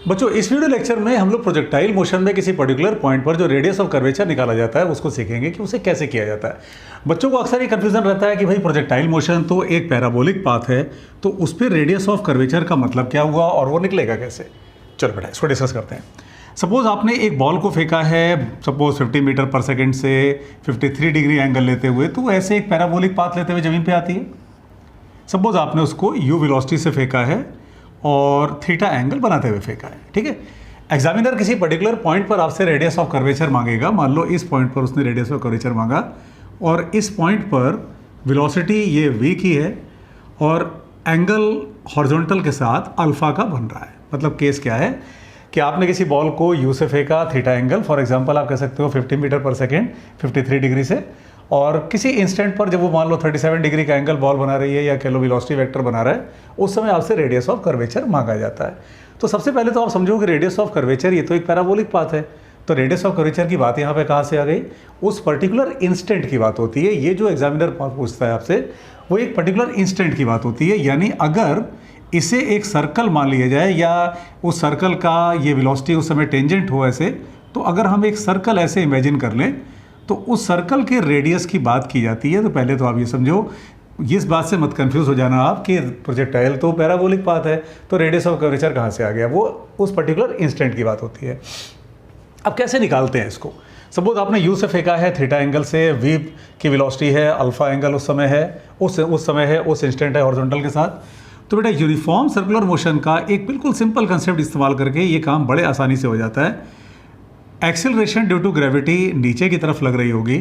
बच्चों इस video lecture में हम लोग प्रोजेक्टाइल मोशन में किसी पर्टिकुलर पॉइंट पर जो रेडियस ऑफ कर्वेचर निकाला जाता है उसको सीखेंगे कि उसे कैसे किया जाता है। बच्चों को अक्सर ये कन्फ्यूजन रहता है कि भाई प्रोजेक्टाइल मोशन तो एक पैराबोलिक पाथ है, तो उस पर रेडियस ऑफ कर्वेचर का मतलब क्या हुआ और वो निकलेगा कैसे। चलो बेटा इसको डिस्कस करते हैं। सपोज आपने एक बॉल को फेंका है, सपोज 50 मीटर पर सेकेंड से 53 डिग्री एंगल लेते हुए, तो ऐसे एक पैराबोलिक पाथ लेते हुए ज़मीन पे आती है। सपोज आपने उसको u वेलोसिटी से फेंका है और थीटा एंगल बनाते हुए फेंका है, ठीक है। एग्जामिनर किसी पर्टिकुलर पॉइंट पर आपसे रेडियस ऑफ कर्वेचर मांगेगा। मान लो इस पॉइंट पर उसने रेडियस ऑफ कर्वेचर मांगा और इस पॉइंट पर वेलोसिटी ये v की है और एंगल हॉरिजॉन्टल के साथ अल्फा का बन रहा है। मतलब केस क्या है कि आपने किसी बॉल को u से फेंका, थीटा एंगल फॉर एग्जांपल आप कह सकते हो 50 मीटर पर सेकेंड 53 डिग्री से, और किसी इंस्टेंट पर जब वो मान लो 37 डिग्री का एंगल बॉल बना रही है या कह लो वेलोसिटी वेक्टर बना रहा है, उस समय आपसे रेडियस ऑफ कर्वेचर मांगा जाता है। तो सबसे पहले तो आप समझो कि रेडियस ऑफ कर्वेचर ये तो एक पैराबोलिक पाथ है। तो रेडियस ऑफ कर्वेचर की बात यहाँ पे कहाँ से आ गई? उस पर्टिकुलर इंस्टेंट की बात होती है। ये जो एग्जामिनर पूछता है आपसे वो एक पर्टिकुलर इंस्टेंट की बात होती है। यानी अगर इसे एक सर्कल मान लिया जाए या उस सर्कल का ये वेलोसिटी उस समय टेंजेंट हो ऐसे, तो अगर हम एक सर्कल ऐसे इमेजिन कर लें तो उस सर्कल के रेडियस की बात की जाती है। तो पहले तो आप ये समझो, इस बात से मत कंफ्यूज हो जाना आप कि प्रोजेक्टाइल तो पैराबोलिक पाथ है तो रेडियस ऑफ कर्वेचर कहाँ से आ गया। वो उस पर्टिकुलर इंस्टेंट की बात होती है। अब कैसे निकालते हैं इसको? सपोज आपने u से फेंका है थीटा एंगल से, v की वेलोसिटी है, अल्फा एंगल उस समय है, उस समय है, उस इंस्टेंट है हॉरिजॉन्टल के साथ। तो बेटा यूनिफॉर्म सर्कुलर मोशन का एक बिल्कुल सिंपल कंसेप्ट इस्तेमाल करके ये काम बड़े आसानी से हो जाता है। एक्सेलरेशन ड्यू टू ग्रेविटी नीचे की तरफ लग रही होगी।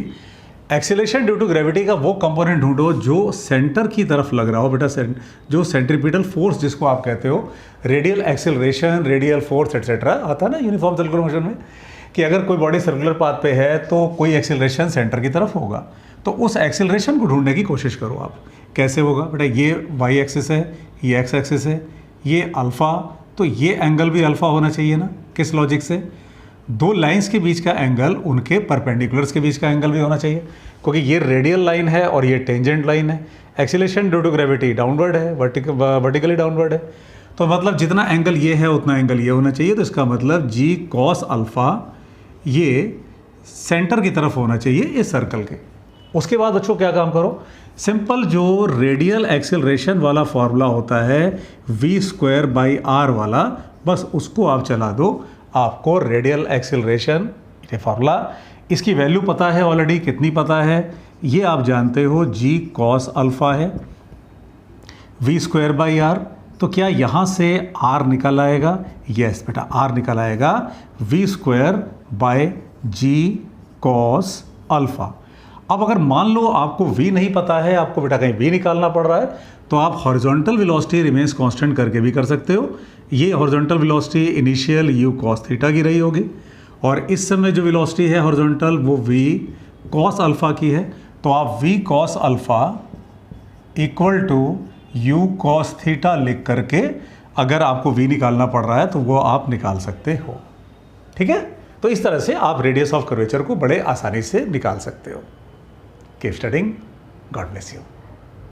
एक्सेलरेशन ड्यू टू ग्रेविटी का वो कंपोनेंट ढूंढो जो सेंटर की तरफ लग रहा हो बेटा, जो सेंट्रीपिटल फोर्स जिसको आप कहते हो, radial acceleration, radial force etcetera आता है ना यूनिफॉर्म सर्कुलर मोशन में, कि अगर कोई बॉडी सर्कुलर पाथ पे है तो कोई एक्सेलरेशन सेंटर की तरफ होगा। तो उस एक्सेलरेशन को ढूंढने की कोशिश करो आप। कैसे होगा बेटा? ये y एक्सिस है, ये x एक्सिस है, ये अल्फ़ा, तो ये एंगल भी अल्फ़ा होना चाहिए ना। किस लॉजिक से? दो लाइंस के बीच का एंगल उनके परपेंडिकुलर्स के बीच का एंगल भी होना चाहिए, क्योंकि ये रेडियल लाइन है और ये टेंजेंट लाइन है। Acceleration due to gravity downward है, वर्टिकली डाउनवर्ड है, तो मतलब जितना एंगल ये है उतना एंगल ये होना चाहिए। तो इसका मतलब g cos अल्फ़ा ये सेंटर की तरफ होना चाहिए इस सर्कल के। उसके बाद बच्चों क्या काम करो? सिंपल जो रेडियल एक्सेलरेशन वाला फॉर्मूला होता है v²/r वाला, बस उसको आप चला दो, आपको रेडियल एक्सेलरेशन ये फार्मूला, इसकी वैल्यू पता है ऑलरेडी। कितनी पता है? ये आप जानते हो g cos अल्फ़ा है v²/r। तो क्या यहाँ से r निकल आएगा? यस बेटा r निकल आएगा v²/g cos अल्फ़ा। अब अगर मान लो आपको v नहीं पता है, आपको बेटा कहीं v निकालना पड़ रहा है, तो आप हॉरिजॉन्टल वेलोसिटी रिमेन्स कांस्टेंट करके भी कर सकते हो। ये horizontal velocity initial u cos theta की रही होगी और इस समय जो वेलोसिटी है हॉरिजॉन्टल वो v cos अल्फ़ा की है। तो आप v cos alpha equal to u cos theta लिख करके अगर आपको v निकालना पड़ रहा है तो वो आप निकाल सकते हो, ठीक है। तो इस तरह से आप रेडियस ऑफ कर्वेचर को बड़े आसानी से निकाल सकते हो। Keep studying, God bless you.